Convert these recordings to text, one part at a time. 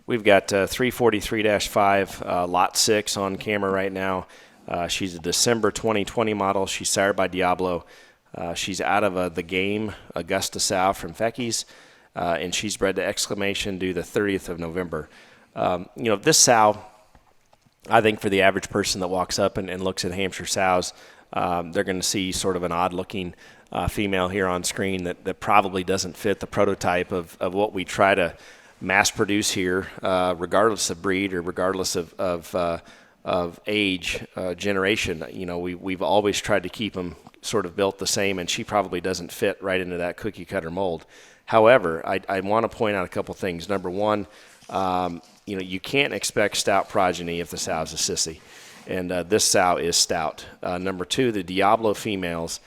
We've got 343-5, Lot 6 on camera right now. She's a December 2020 model. She's sired by Diablo. She's out of the game Augusta sow from Fecky's, and she's bred to Exclamation due the 30th of November. This sow, I think for the average person that walks up and looks at Hampshire sows, they're going to see sort of an odd-looking female here on screen that probably doesn't fit the prototype of what we try to mass produce here, regardless of breed or regardless of age, generation. We've always tried to keep them sort of built the same, and she probably doesn't fit right into that cookie cutter mold. However, I want to point out a couple things. Number one, you can't expect stout progeny if the sow's a sissy, and this sow is stout. Number two, the Diablo females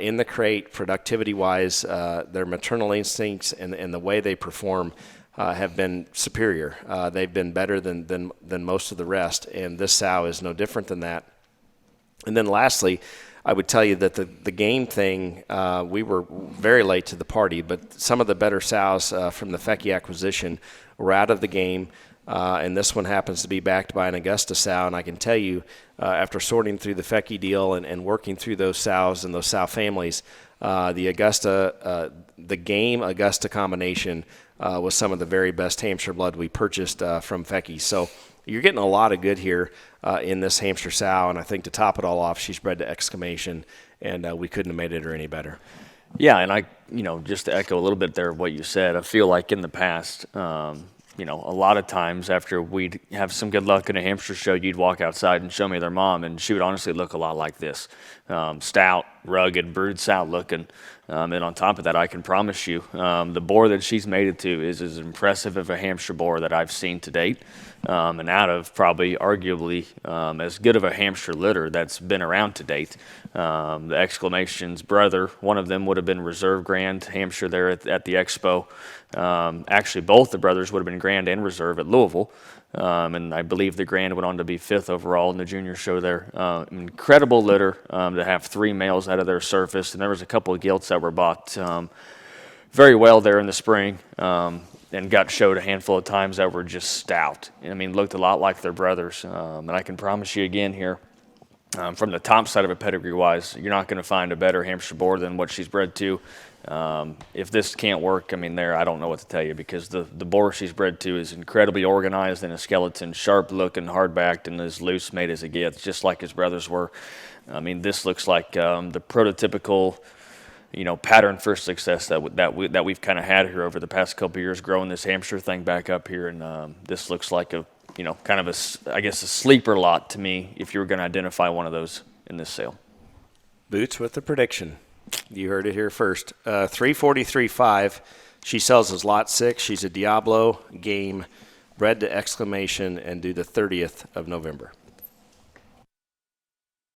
in the crate, productivity-wise, their maternal instincts and the way they perform have been superior. They've been better than most of the rest, and this sow is no different than that. And then lastly, I would tell you that the game thing, we were very late to the party, but some of the better sows from the Fecky acquisition were out of the game, and this one happens to be backed by an Augusta sow. And I can tell you, after sorting through the Fecky deal and working through those sows and those sow families, the game Augusta combination was some of the very best Hampshire blood we purchased from Fecky. So you're getting a lot of good here in this Hampshire sow, and I think to top it all off, she's bred to Exclamation, and we couldn't have made it any better. Yeah, and just to echo a little bit there of what you said, I feel like in the past, a lot of times after we'd have some good luck in a Hampshire show, you'd walk outside and show me their mom, and she would honestly look a lot like this. Stout, rugged, brood sow looking. And on top of that, I can promise you, the boar that she's mated to is as impressive of a Hampshire boar that I've seen to date, and out of probably arguably as good of a Hampshire litter that's been around to date. The Exclamation's brother, one of them would have been Reserve Grand Hampshire there at the Expo. Actually, both the brothers would have been Grand and Reserve at Louisville. And I believe the Grand went on to be 5th overall in the junior show there. Incredible litter to have 3 males out of their surface, and there was a couple of gilts that were bought very well there in the spring, and got showed a handful of times that were just stout. Looked a lot like their brothers. And I can promise you again here, from the top side of it pedigree-wise, you're not going to find a better Hampshire boar than what she's bred to. If this can't work, I don't know what to tell you, because the boar she's bred to is incredibly organized in a skeleton, sharp-looking, hard-backed, and as loose made as it gets, just like his brothers were. This looks like the prototypical, pattern for success that we've kind of had here over the past couple of years, growing this Hampshire thing back up here, and this looks like a kind of a sleeper lot to me if you were going to identify one of those in this sale. Boots with the prediction. You heard it here first. 343.5. She sells as Lot 6. She's a Diablo game, bred to Exclamation, and due the 30th of November.